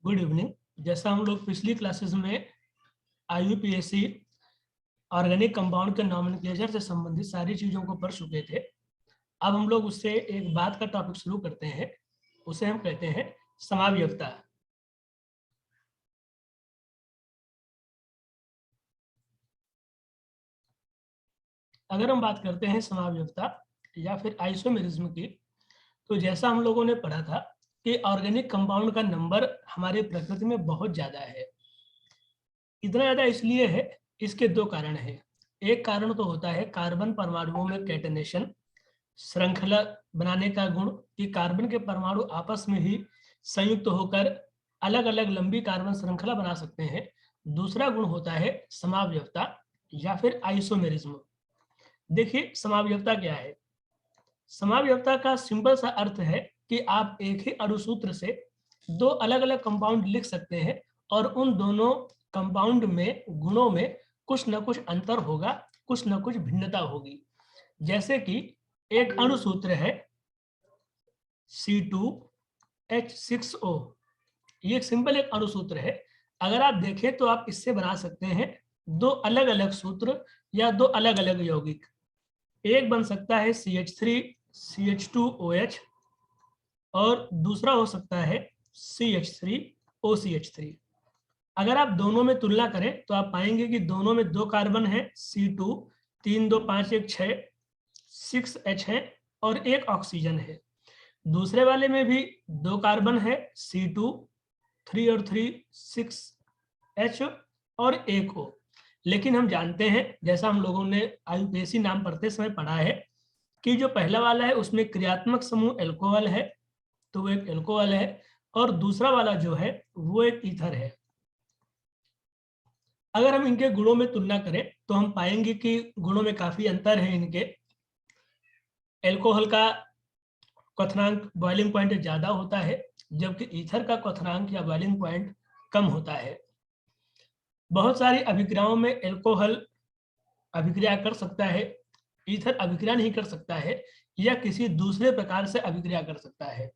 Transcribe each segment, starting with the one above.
Good evening. जैसा हम लोग पिछली क्लासेस में IUPAC ऑर्गेनिक कंपाउंड के नॉमेनक्लेचर से संबंधित सारी चीज़ों को पढ़ चुके थे। अब हम लोग उससे एक बात का टॉपिक शुरू करते हैं, उसे हम कहते हैं समावयवता। अगर हम बात करते हैं समावयवता या फिर आइसोमेरिज्म की, तो जैसा हम लोगों ने पढ़ा था कि ऑर्गेनिक कंपाउंड का नंबर हमारी प्रकृति में बहुत ज़्यादा है। इतना ज़्यादा इसलिए है, इसके दो कारण हैं। एक कारण तो होता है कार्बन परमाणुओं में कैटेनेशन, श्रृंखला बनाने का गुण कि कार्बन के परमाणु आपस में ही संयुक्त होकर अलग अलग लंबी कार्बन श्रृंखला बना सकते हैं। दूसरा गुण होता है समावयवता या फिर आइसोमेरिज्म। देखिए समावयवता क्या है। समावयवता का सिंपल सा अर्थ है कि आप एक ही अणुसूत्र से दो अलग अलग कंपाउंड लिख सकते हैं और उन दोनों कंपाउंड में गुणों में कुछ न कुछ अंतर होगा, कुछ न कुछ भिन्नता होगी। जैसे कि एक अणुसूत्र है C2H6O, ये एक सिंपल एक अणुसूत्र है। अगर आप देखें तो आप इससे बना सकते हैं दो अलग अलग सूत्र या दो अलग अलग यौगिक। एक बन सकता है CH3CH2OH और दूसरा हो सकता है CH3OCH3। अगर आप दोनों में तुलना करें तो आप पाएंगे कि दोनों में दो कार्बन है C2, 3 2 5 1 6, 6H है और एक ऑक्सीजन है। दूसरे वाले में भी दो कार्बन है C2, 3 और 3 6H और एक O। लेकिन हम जानते हैं, जैसा हम लोगों ने IUPAC नाम पढ़ते समय पढ़ा है, कि जो पहला वाला है उसमें क्रियात्मक समूह एल्कोहल है, तो वो एक एल्कोहल है, और दूसरा वाला जो है वो एक ईथर है। अगर हम इनके गुणों में तुलना करें तो हम पाएंगे कि गुणों में काफी अंतर है इनके। एल्कोहल का क्वथनांक बॉइलिंग पॉइंट ज्यादा होता है, जबकि ईथर का क्वथनांक या बॉइलिंग पॉइंट कम होता है। बहुत सारी अभिक्रियाओं में एल्कोहल अभिक्रिया कर सकता है, ईथर अभिक्रिया नहीं कर सकता है या किसी दूसरे प्रकार से अभिक्रिया कर सकता है।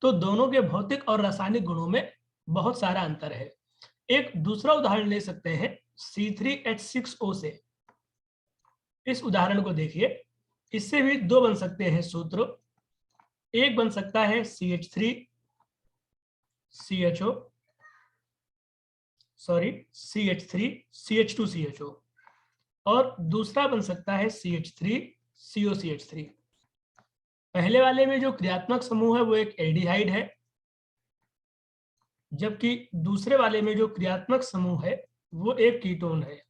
तो दोनों के भौतिक और रासायनिक गुणों में बहुत सारा अंतर है। एक दूसरा उदाहरण ले सकते हैं C3H6O से। इस उदाहरण को देखिए, इससे भी दो बन सकते हैं सूत्र। एक बन सकता है CH3CH2CHO और दूसरा बन सकता है CH3COCH3। पहले वाले में जो क्रियात्मक समूह है वो एक एल्डिहाइड है, जबकि दूसरे वाले में जो क्रियात्मक समूह है वो एक कीटोन है।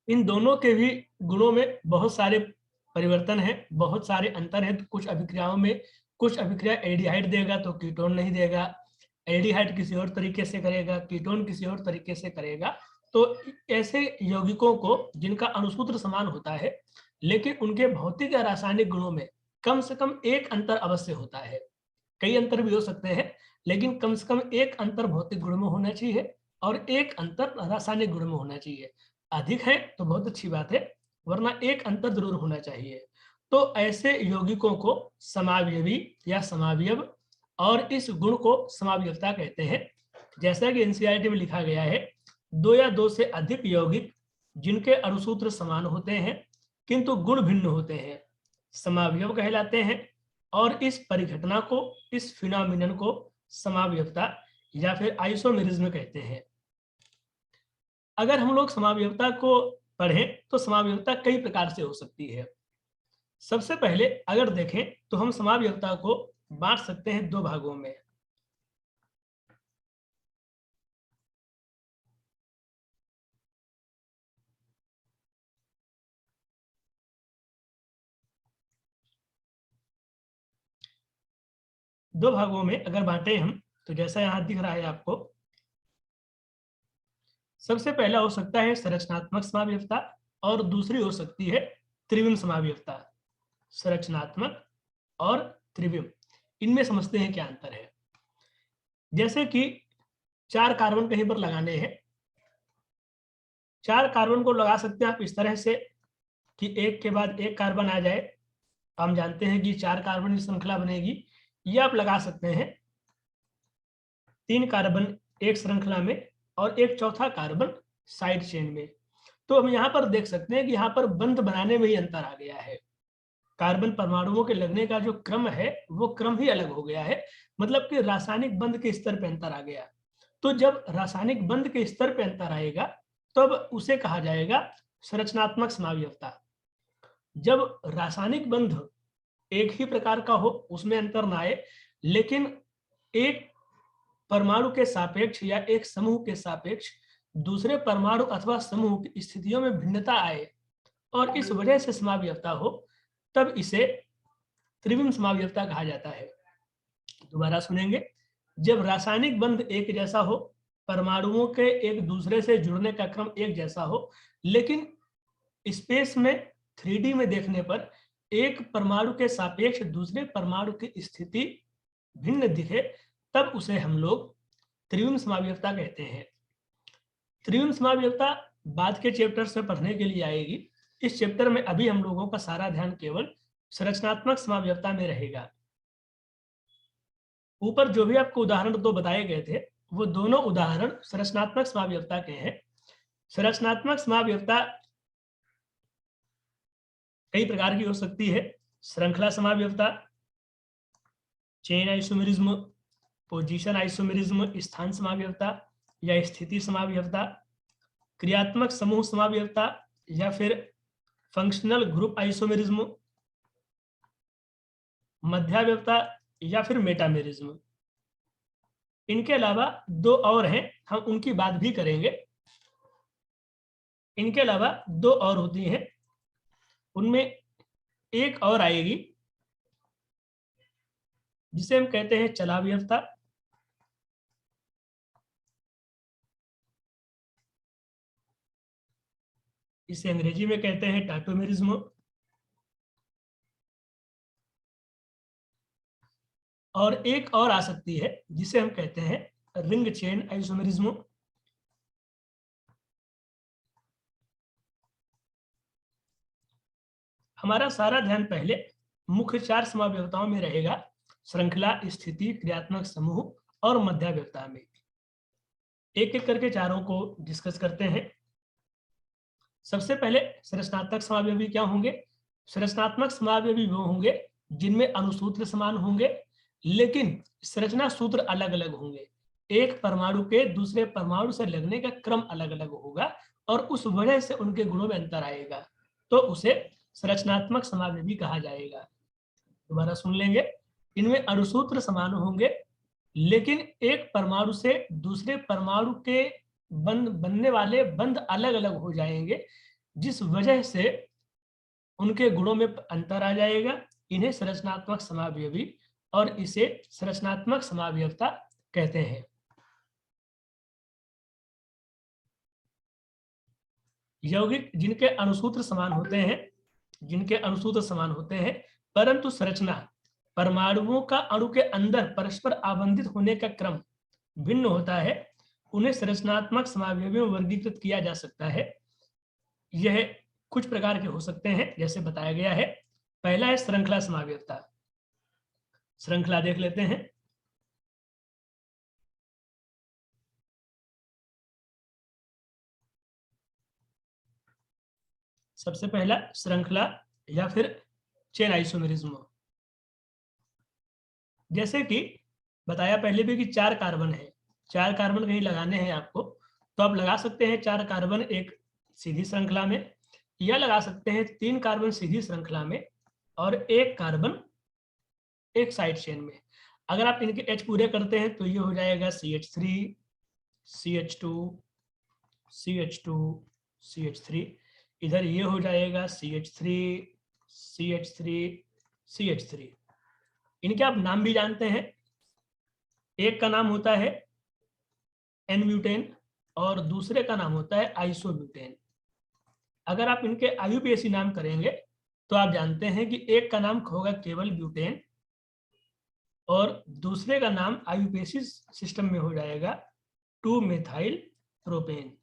इन दोनों के भी गुणों में बहुत सारे परिवर्तन है, बहुत सारे अंतर है। तो कुछ अभिक्रियाओं में कुछ अभिक्रिया एल्डिहाइड देगा तो कीटोन नहीं देगा, एल्डिहाइड किसी और तरीके से करेगा, कीटोन किसी और तरीके से करेगा। तो ऐसे यौगिकों को जिनका अणुसूत्र समान होता है लेकिन उनके भौतिक या रासायनिक गुणों में कम से कम एक अंतर अवश्य होता है। कई अंतर भी हो सकते हैं, लेकिन कम से कम एक अंतर भौतिक गुण में होना चाहिए और एक अंतर रासायनिक गुण में होना चाहिए। अधिक है तो बहुत अच्छी बात है, वरना एक अंतर जरूर होना चाहिए। तो ऐसे यौगिकों को समावयवी या समावयव और इस गुण को समावयवता कहते हैं। जैसा कि NCERT में लिखा गया है, दो या दो से अधिक यौगिक जिनके अणुसूत्र समान होते हैं किंतु गुण भिन्न होते हैं समावयव कहलाते हैं। और इस परिघटना को, इस फिनोमिनन को समावयवता या फिर आइसोमेरिज्म कहते हैं। अगर हम लोग समावयवता को पढ़ें तो समावयवता कई प्रकार से हो सकती है। सबसे पहले अगर देखें तो हम समावयवता को बांट सकते हैं दो भागों में। दो भागों में अगर बांटे हम तो जैसा यहां दिख रहा है आपको, सबसे पहला हो सकता है संरचनात्मक समावयवता और दूसरी हो सकती है त्रिविम समावयवता। संरचनात्मक और त्रिविम, इनमें समझते हैं क्या अंतर है। जैसे कि 4 कार्बन कहीं पर लगाने हैं, 4 कार्बन को लगा सकते हैं आप इस तरह से कि एक के बाद एक कार्बन आ जाए। हम जानते हैं कि 4 कार्बन की श्रृंखला बनेगी। ये आप लगा सकते हैं 3 कार्बन एक श्रृंखला में और एक चौथा कार्बन साइड चेन में। तो हम यहाँ पर देख सकते हैं कि यहाँ पर बंध बनाने में ही अंतर आ गया है। कार्बन परमाणुओं के लगने का जो क्रम है वो क्रम ही अलग हो गया है, मतलब कि रासायनिक बंध के स्तर पे अंतर आ गया। तो जब रासायनिक बंध के स्तर पे अंतर आएगा तब उसे कहा जाएगा संरचनात्मक समावयवता। जब रासायनिक बंध एक ही प्रकार का हो, उसमें अंतर ना आए, लेकिन एक परमाणु के सापेक्ष या एक समूह के सापेक्ष दूसरे परमाणु अथवा समूह की स्थितियों में भिन्नता आए और इस वजह से समावयवता हो, तब इसे त्रिविम समावयवता कहा जाता है। दोबारा सुनेंगे। जब रासायनिक बंध एक जैसा हो, परमाणुओं के एक दूसरे से जुड़ने का क्रम एक जैसा हो, लेकिन स्पेस में 3D में देखने पर एक परमाणु के सापेक्ष दूसरे परमाणु की स्थिति भिन्न दिखे, तब उसे हम लोग त्रिविम समावयवता कहते हैं। त्रिविम समावयवता बाद के चैप्टर से पढ़ने के लिए आएगी। इस चैप्टर में अभी हम लोगों का सारा ध्यान केवल संरचनात्मक समावयवता में रहेगा। ऊपर जो भी आपको उदाहरण दो बताए गए थे, वो दोनों उदाहरण संरचनात्मक समावयवता के हैं। संरचनात्मक समावयवता कई प्रकार की हो सकती है। श्रृंखला समावयवता, चेन आइसोमेरिज्म, पोजीशन आइसोमेरिज्म, स्थान समावयवता या स्थिति समावयवता, क्रियात्मक समूह समावयवता या फिर फंक्शनल ग्रुप आइसोमेरिज्म, मध्यावयवता या फिर मेटामेरिज्म। इनके अलावा दो और हैं, हम उनकी बात भी करेंगे। इनके अलावा दो और होती हैं, उनमें एक और आएगी जिसे हम कहते हैं चलावयवता, इसे अंग्रेजी में कहते हैं टाटोमेरिज्म, और एक और आ सकती है जिसे हम कहते हैं रिंग चेन आइसोमेरिज्म। हमारा सारा ध्यान पहले मुख्य 4 समावयवताओं में रहेगा, श्रृंखला, स्थिति, क्रियात्मक समूह और मध्यावयवता में। एक एक करके चारों को डिस्कस करते हैं। सबसे पहले संरचनात्मक समावयवी क्या होंगे? संरचनात्मक समावयवी वो होंगे जिनमें अणुसूत्र समान होंगे लेकिन संरचना सूत्र अलग अलग होंगे। एक परमाणु के दूसरे परमाणु से लगने का क्रम अलग अलग होगा और उस वजह से उनके गुणों में अंतर आएगा, तो उसे संरचनात्मक समावयवी कहा जाएगा। दोबारा सुन लेंगे। इनमें अणुसूत्र समान होंगे लेकिन एक परमाणु से दूसरे परमाणु के बनने वाले बंध अलग अलग हो जाएंगे, जिस वजह से उनके गुणों में अंतर आ जाएगा। इन्हें संरचनात्मक समावयवी और इसे संरचनात्मक समावयवता कहते हैं। यौगिक जिनके अणुसूत्र समान होते हैं, परंतु संरचना परमाणुओं का अणु के अंदर परस्पर आबंधित होने का क्रम भिन्न होता है, उन्हें संरचनात्मक समावयवियों में वर्गीकृत किया जा सकता है। यह कुछ प्रकार के हो सकते हैं जैसे बताया गया है। पहला है श्रृंखला समावयवता। श्रृंखला देख लेते हैं। सबसे पहला श्रृंखला या फिर चेन आइसोमेरिज्म। जैसे कि बताया पहले भी कि 4 कार्बन है, 4 कार्बन कहीं लगाने हैं आपको, तो आप लगा सकते हैं 4 कार्बन एक सीधी श्रृंखला में, या लगा सकते हैं 3 कार्बन सीधी श्रृंखला में और 1 कार्बन एक साइड चेन में। अगर आप इनके H पूरे करते हैं तो ये हो जाएगा CH3, CH2, CH2, CH3। इधर ये हो जाएगा CH3, CH3, CH3। इनके आप नाम भी जानते हैं। एक का नाम होता है N-ब्यूटेन और दूसरे का नाम होता है आइसोब्यूटेन। अगर आप इनके IUPAC नाम करेंगे तो आप जानते हैं कि एक का नाम होगा केवल ब्यूटेन और दूसरे का नाम IUPAC सिस्टम में हो जाएगा 2-मेथाइल प्रोपेन।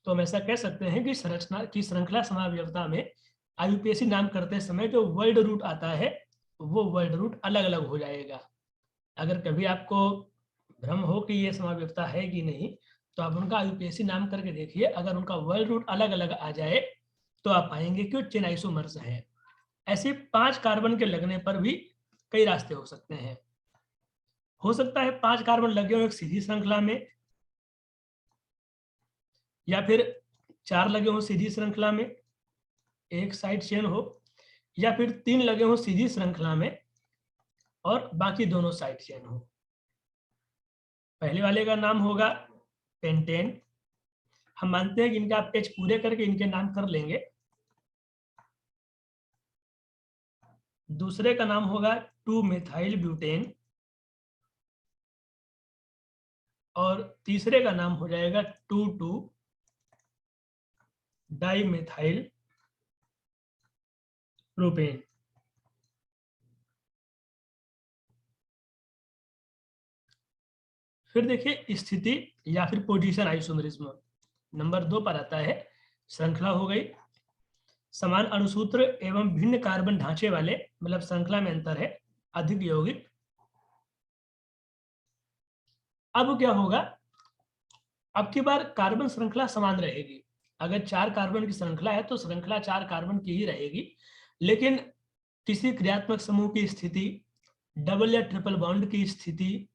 तो हम ऐसा कह सकते हैं कि संरचना की श्रृंखला समावयवता में IUPAC नाम करते समय जो वर्ड रूट आता है वो वर्ड रूट अलग अलग हो जाएगा। अगर कभी आपको भ्रम हो कि ये समाव्यवस्था है कि नहीं, तो आप उनका आईयूपीएसी नाम करके देखिए, अगर उनका वर्ड रूट अलग अलग आ जाए तो आप पाएंगे कि वो चेन आइसोमर्स है। ऐसे 5 कार्बन के लगने पर भी कई रास्ते हो सकते हैं। हो सकता है 5 कार्बन लगे हो एक सीधी श्रृंखला में, या फिर 4 लगे हो सीधी श्रृंखला में, एक साइड चेन हो, या फिर 3 लगे हो सीधी श्रृंखला में और बाकी दोनों साइड चेन हो। पहले वाले का नाम होगा पेंटेन। हम मानते हैं कि इनका आप H पूरे करके इनके नाम कर लेंगे। दूसरे का नाम होगा 2 मिथाइल ब्यूटेन और तीसरे का नाम हो जाएगा 2 डाई मिथाइल प्रोपेन। फिर देखिए स्थिति या फिर पोजीशन आइसोमरिज्म नंबर 2 पर आता है। श्रृंखला हो गई, समान अणुसूत्र एवं भिन्न कार्बन ढांचे वाले, मतलब श्रृंखला में अंतर है, अधिक यौगिक। अब क्या होगा, अब की बार कार्बन श्रृंखला समान रहेगी। अगर 4 कार्बन की श्रृंखला है तो श्रृंखला 4 कार्बन की ही रहेगी, लेकिन किसी क्रियात्मक समूह की स्थिति, डबल या ट्रिपल बॉन्ड की स्थिति,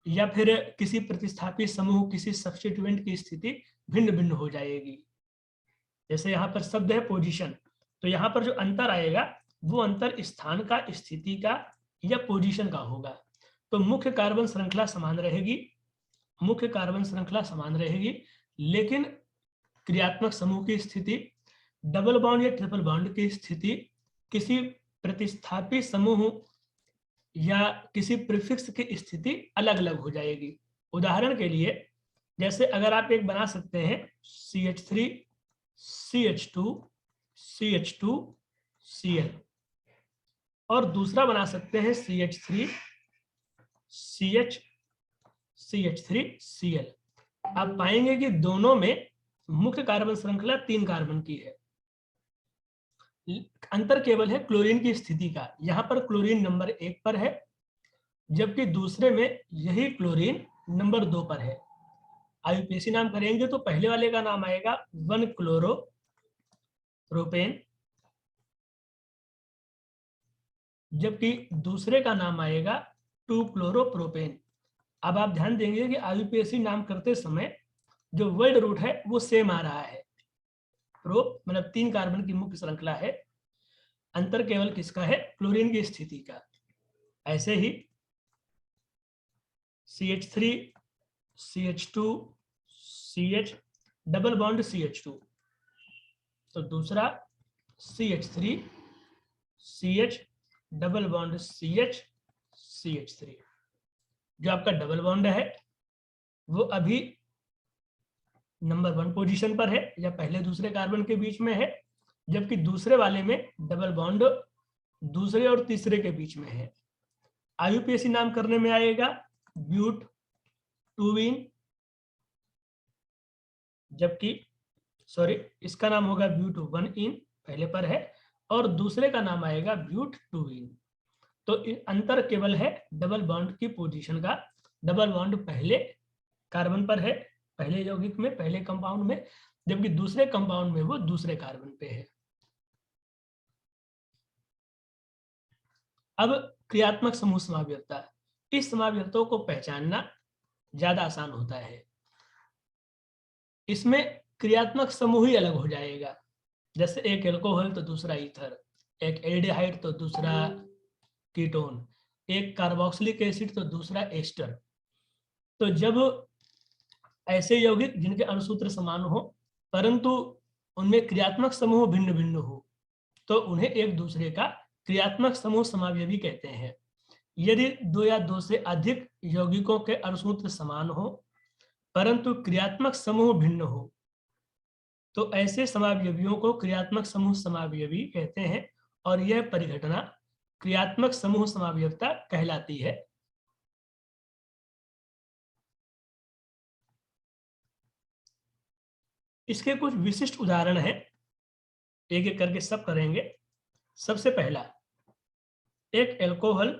या फिर किसी प्रतिस्थापी समूह, किसी सब्स्टिट्यूएंट की स्थिति भिन्न भिन्न हो जाएगी। जैसे यहाँ पर शब्द है पोजीशन, तो यहाँ पर जो अंतर आएगा वो अंतर स्थान का, स्थिति का या पोजीशन का होगा। तो मुख्य कार्बन श्रृंखला समान रहेगी, मुख्य कार्बन श्रृंखला समान रहेगी, लेकिन क्रियात्मक समूह की स्थिति, डबल बॉन्ड या ट्रिपल बॉन्ड की स्थिति, किसी प्रतिस्थापी समूह या किसी प्रीफिक्स की स्थिति अलग अलग हो जाएगी। उदाहरण के लिए, जैसे अगर आप एक बना सकते हैं CH3 CH2 CH2 Cl और दूसरा बना सकते हैं CH3 CH CH3 Cl, आप पाएंगे कि दोनों में मुख्य कार्बन श्रृंखला 3 कार्बन की है। अंतर केवल है क्लोरीन की स्थिति का। यहाँ पर क्लोरीन नंबर 1 पर है, जबकि दूसरे में यही क्लोरीन नंबर 2 पर है। आईयूपीएसी नाम करेंगे तो पहले वाले का नाम आएगा 1 क्लोरो प्रोपेन, जबकि दूसरे का नाम आएगा 2 क्लोरो प्रोपेन। अब आप ध्यान देंगे कि आईयूपीएसी नाम करते समय जो वर्ड रूट है वो सेम आ रहा है। प्रो मतलब 3 कार्बन की मुख्य श्रृंखला है, अंतर केवल किसका है, क्लोरीन की स्थिति का। ऐसे ही CH3 CH2 CH double bond CH2, तो दूसरा CH3 CH double bond CH CH3। जो आपका डबल बॉन्ड है वो अभी नंबर 1 पोजीशन पर है या पहले दूसरे कार्बन के बीच में है, जबकि दूसरे वाले में डबल बॉन्ड दूसरे और तीसरे के बीच में है। आईयूपीएसी नाम करने में आएगा ब्यूट टूवीन, जबकि इसका नाम होगा ब्यूट 1 इन, पहले पर है, और दूसरे का नाम आएगा ब्यूट टूवीन। तो अंतर केवल है डबल बॉन्ड की पोजीशन का। डबल बॉन्ड पहले कार्बन पर है, पहले यौगिक में, पहले कंपाउंड में, जबकि दूसरे कंपाउंड में वो दूसरे कार्बन पे है। अब क्रियात्मक समूह समाव्यवस्था, इस समाव्यवस्था को पहचानना ज्यादा आसान होता है। इसमें क्रियात्मक समूह ही अलग हो जाएगा। जैसे एक एल्कोहल तो दूसरा ईथर, एक एल्डिहाइड तो दूसरा कीटोन, एक कार्बोक्सिलिक एसिड तो दूसरा एस्टर। तो जब ऐसे यौगिक जिनके अणुसूत्र समान हो परंतु उनमें क्रियात्मक समूह भिन्न भिन्न हो, तो उन्हें एक दूसरे का क्रियात्मक समूह समावयवी कहते हैं। यदि 2 या 2 से अधिक यौगिकों के अणुसूत्र समान हो परंतु क्रियात्मक समूह भिन्न हो, तो ऐसे समावयवियों को क्रियात्मक समूह समावयवी कहते हैं और यह परिघटना क्रियात्मक समूह समावयवता कहलाती है। इसके कुछ विशिष्ट उदाहरण हैं, एक एक करके सब करेंगे। सबसे पहला एक एल्कोहल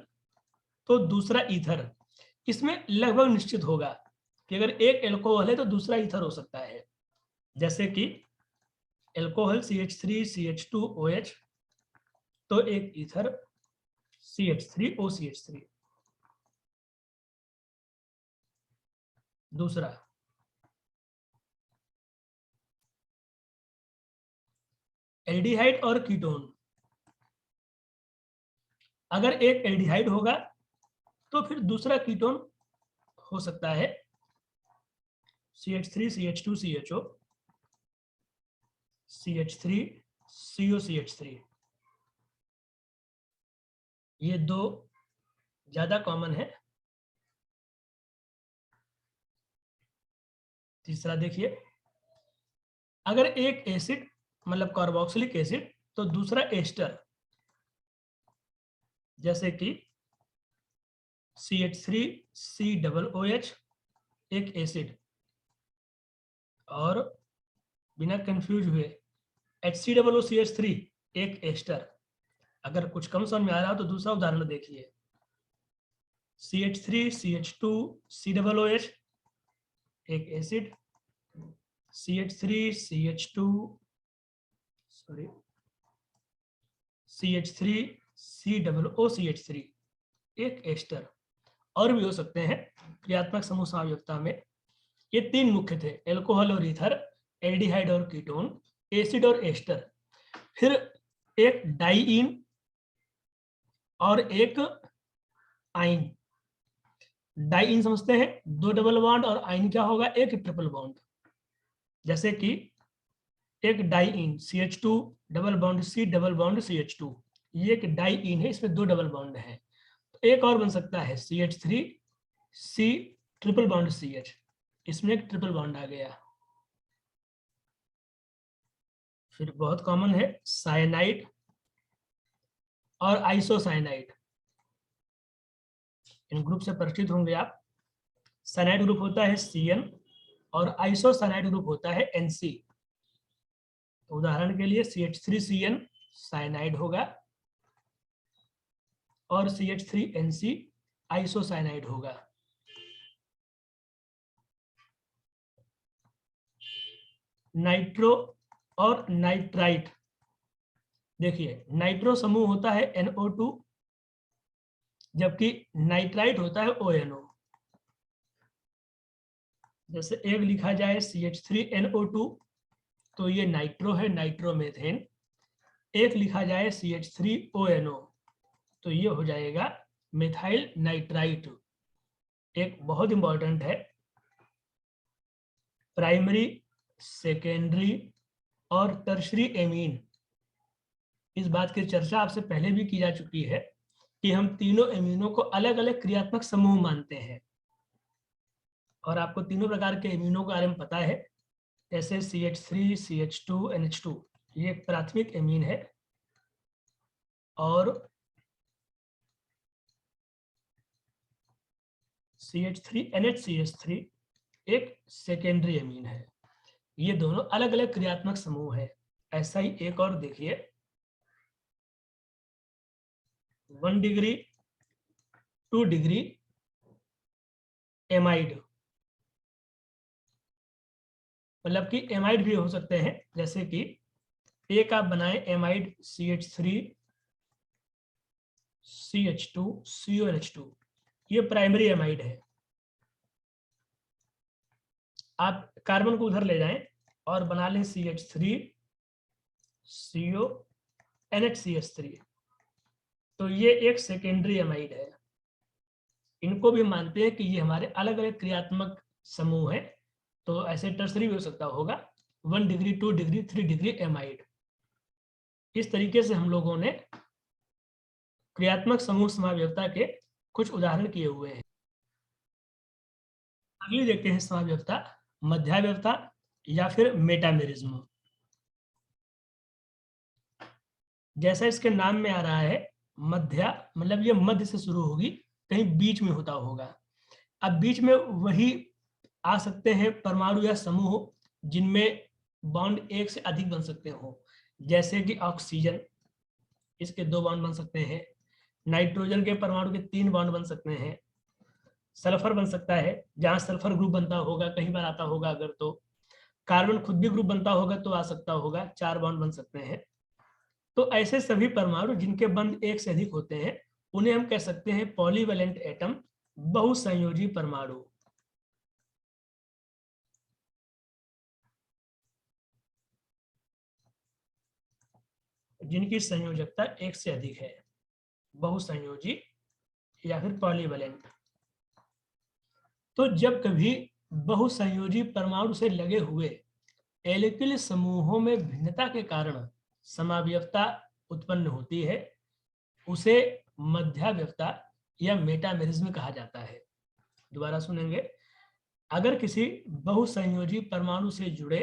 तो दूसरा ईथर, इसमें लगभग निश्चित होगा कि अगर एक एल्कोहल है तो दूसरा ईथर हो सकता है। जैसे कि एल्कोहल CH3CH2OH, तो एक ईथर CH3OCH3। दूसरा एल्डिहाइड और कीटोन, अगर एक एल्डिहाइड होगा तो फिर दूसरा कीटोन हो सकता है CH3CH2CHO, CH3COCH3। ये दो ज्यादा कॉमन है। तीसरा देखिए, अगर एक एसिड मतलब कार्बोक्सिलिक एसिड तो दूसरा एस्टर, जैसे कि CH3COOH एक एसिड, और बिना कंफ्यूज हुए HCOOCH3 एक एस्टर। अगर कुछ कम समझ में आ रहा हो तो दूसरा उदाहरण देखिए, CH3CH2COOH एक एसिड, CH3COOCH3 एक एस्टर। और भी हो सकते हैं क्रियात्मक समूह समयोजकता में। ये तीन मुख्य थे, एल्कोहल और ईथर, एल्डिहाइड और कीटोन, एसिड और एस्टर। फिर एक डाइईन और एक आइन। डाइईन समझते हैं, दो डबल बॉन्ड, और आइन क्या होगा, एक ट्रिपल बॉन्ड। जैसे कि एक diene CH2 double bond C double bond CH2, ये एक डाइईन है, इसमें दो डबल बॉन्ड है। तो एक और बन सकता है CH3C ट्रिपल बॉन्ड CH, इसमें एक ट्रिपल बॉन्ड आ गया। फिर बहुत कॉमन है साइनाइड और आइसोसाइनाइड, इन ग्रुप से परिचित होंगे आप। साइनाइड ग्रुप होता है CN और आइसोसाइनाइड ग्रुप होता है NC। तो उदाहरण के लिए CH3CN साइनाइड होगा और CH3NC आइसोसाइनाइड होगा। नाइट्रो और नाइट्राइट, देखिए नाइट्रो समूह होता है NO2, जबकि नाइट्राइट होता है ONO। जैसे एक लिखा जाए CH3NO2 तो ये नाइट्रो है, नाइट्रोमेथेन। एक लिखा जाए CH3ONO तो ये हो जाएगा मिथाइल नाइट्राइट। एक बहुत इंपॉर्टेंट है, प्राइमरी, सेकेंडरी और टर्शरी एमीन। इस बात की चर्चा आपसे पहले भी की जा चुकी है कि हम तीनों एमीनों को अलग अलग क्रियात्मक समूह मानते हैं, और आपको तीनों प्रकार के एमीनों के बारे में पता है। जैसे CH3 CH2 NH2 ये एक प्राथमिक एमीन है, और CH3 NHCH3 एक सेकेंडरी एमीन है। ये दोनों अलग अलग क्रियात्मक समूह है। ऐसा ही एक और देखिए, 1 डिग्री 2 डिग्री एमाइड, मतलब कि एमाइड भी हो सकते हैं। जैसे कि एक आप बनाए एमाइड CH3 CH2 CONH2, ये प्राइमरी एमाइड है। आप कार्बन को उधर ले जाएं और बना लें CH3 CO NHCH3, तो ये एक सेकेंडरी एमाइड है। इनको भी मानते हैं कि ये हमारे अलग अलग क्रियात्मक समूह है। तो ऐसे टर्सरी भी हो सकता होगा 1 डिग्री 2 डिग्री 3 डिग्री एमाइड। इस तरीके से हम लोगों ने क्रियात्मक समूह समावयवता के कुछ उदाहरण किए हुए हैं। अगली देखते हैं समावयवता, मध्यावयवता या फिर मेटामेरिज्म। जैसा इसके नाम में आ रहा है, मध्या मतलब ये मध्य से शुरू होगी, कहीं बीच में होता होगा। अब बीच में वही आ सकते हैं परमाणु या समूह जिनमें बॉन्ड एक से अधिक बन सकते हो। जैसे कि ऑक्सीजन, इसके 2 बॉन्ड बन सकते हैं। नाइट्रोजन के परमाणु के 3 बॉन्ड बन सकते हैं। सल्फर बन सकता है, जहां सल्फर ग्रुप बनता होगा, कई बार आता होगा अगर तो। कार्बन खुद भी ग्रुप बनता होगा तो आ सकता होगा, 4 बॉन्ड बन सकते हैं। तो ऐसे सभी परमाणु जिनके बंध एक से अधिक होते हैं उन्हें हम कह सकते हैं पॉलीवैलेंट एटम, बहुसंयोजी परमाणु। जिनकी संयोजकता एक से अधिक है, बहुसंयोजी या फिर पॉलीवैलेंट। तो जब कभी बहुसंयोजी परमाणु से लगे हुए एल्किल समूहों में भिन्नता के कारण समावयवता उत्पन्न होती है, उसे मध्यावयवता या मेटामेरिज्म कहा जाता है। दोबारा सुनेंगे, अगर किसी बहुसंयोजी परमाणु से जुड़े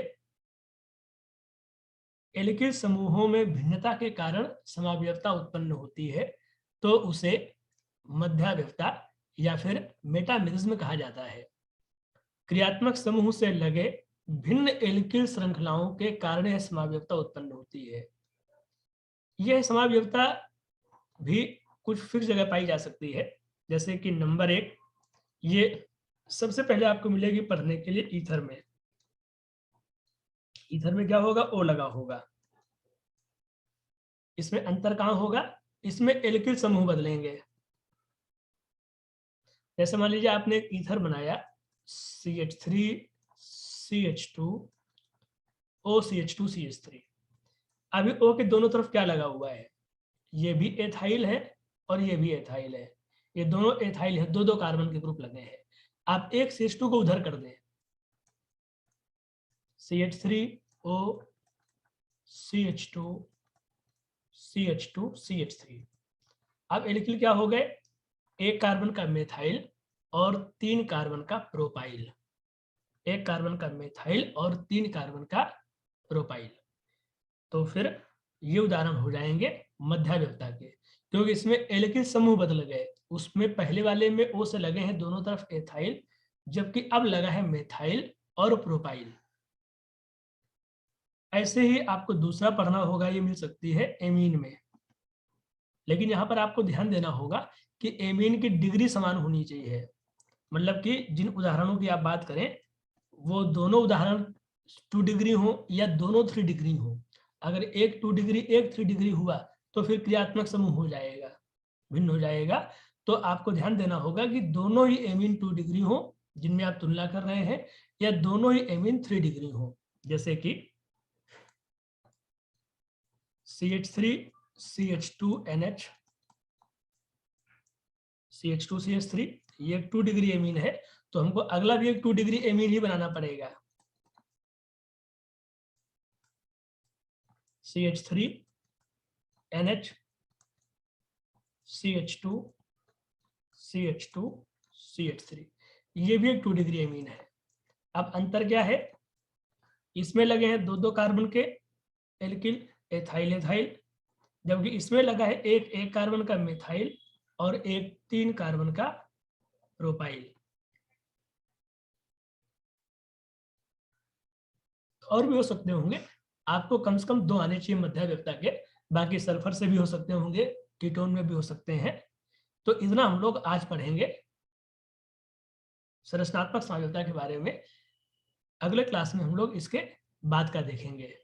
एल्किल समूहों में भिन्नता के कारण समावयवता उत्पन्न होती है तो उसे मध्यावयवता या फिर मेटामेरिज्म कहा जाता है। क्रियात्मक समूह से लगे भिन्न एल्किल श्रृंखलाओं के कारण यह समावयवता उत्पन्न होती है। यह समावयवता भी कुछ फिक्स जगह पाई जा सकती है, जैसे कि नंबर 1, ये सबसे पहले आपको मिलेगी पढ़ने के लिए ईथर में। ईथर में क्या होगा, O लगा होगा। इसमें अंतर कहां होगा, इसमें एल्किल समूह बदलेंगे। जैसे मान लीजिए आपने एक ईथर बनाया CH3 CH2 OCH2 CH3। अभी O के दोनों तरफ क्या लगा हुआ है, ये भी एथाइल है और ये भी एथाइल है, ये दोनों एथाइल है, दो दो कार्बन के ग्रुप लगे हैं। आप एक CH2 को उधर कर दें, CH3O CH2 CH2 CH3। अब एल्किल क्या हो गए, एक कार्बन का मेथाइल और 3 कार्बन का प्रोपाइल, एक कार्बन का मेथाइल और 3 कार्बन का प्रोपाइल। तो फिर ये उदाहरण हो जाएंगे मध्यावयवता के, क्योंकि इसमें एल्किल समूह बदल गए। उसमें पहले वाले में O से लगे हैं दोनों तरफ एथाइल, जबकि अब लगा है मेथाइल और प्रोपाइल। ऐसे ही आपको दूसरा पढ़ना होगा, ये मिल सकती है एमीन में। लेकिन यहाँ पर आपको ध्यान देना होगा कि एमीन की डिग्री समान होनी चाहिए। मतलब कि जिन उदाहरणों की आप बात करें वो दोनों उदाहरण 2 डिग्री हो या दोनों 3 डिग्री हो। अगर एक 2 डिग्री एक 3 डिग्री हुआ तो फिर क्रियात्मक समूह हो जाएगा, भिन्न हो जाएगा। तो आपको ध्यान देना होगा कि दोनों ही एमीन 2 डिग्री हो जिनमें आप तुलना कर रहे हैं, या दोनों ही एमीन 3 डिग्री हो, जैसे कि CH3 CH2NH CH2 CH3, ये 2 डिग्री एमीन है, तो हमको अगला भी एक 2 डिग्री एमीन ही बनाना पड़ेगा। CH3 NH CH2 CH2 CH3, ये भी एक 2 डिग्री एमीन है। अब अंतर क्या है, इसमें लगे हैं दो दो कार्बन के एल्किल एथाइल एथाइल, जबकि इसमें लगा है एक एक कार्बन का मिथाइल और एक 3 कार्बन का प्रोपाइल। और भी हो सकते होंगे, आपको कम से कम 2 आने चाहिए मध्यावयवता के, बाकी सल्फर से भी हो सकते होंगे, कीटोन में भी हो सकते हैं। तो इतना हम लोग आज पढ़ेंगे संरचनात्मक सांद्रता के बारे में। अगले क्लास में हम लोग इसके बाद का देखेंगे।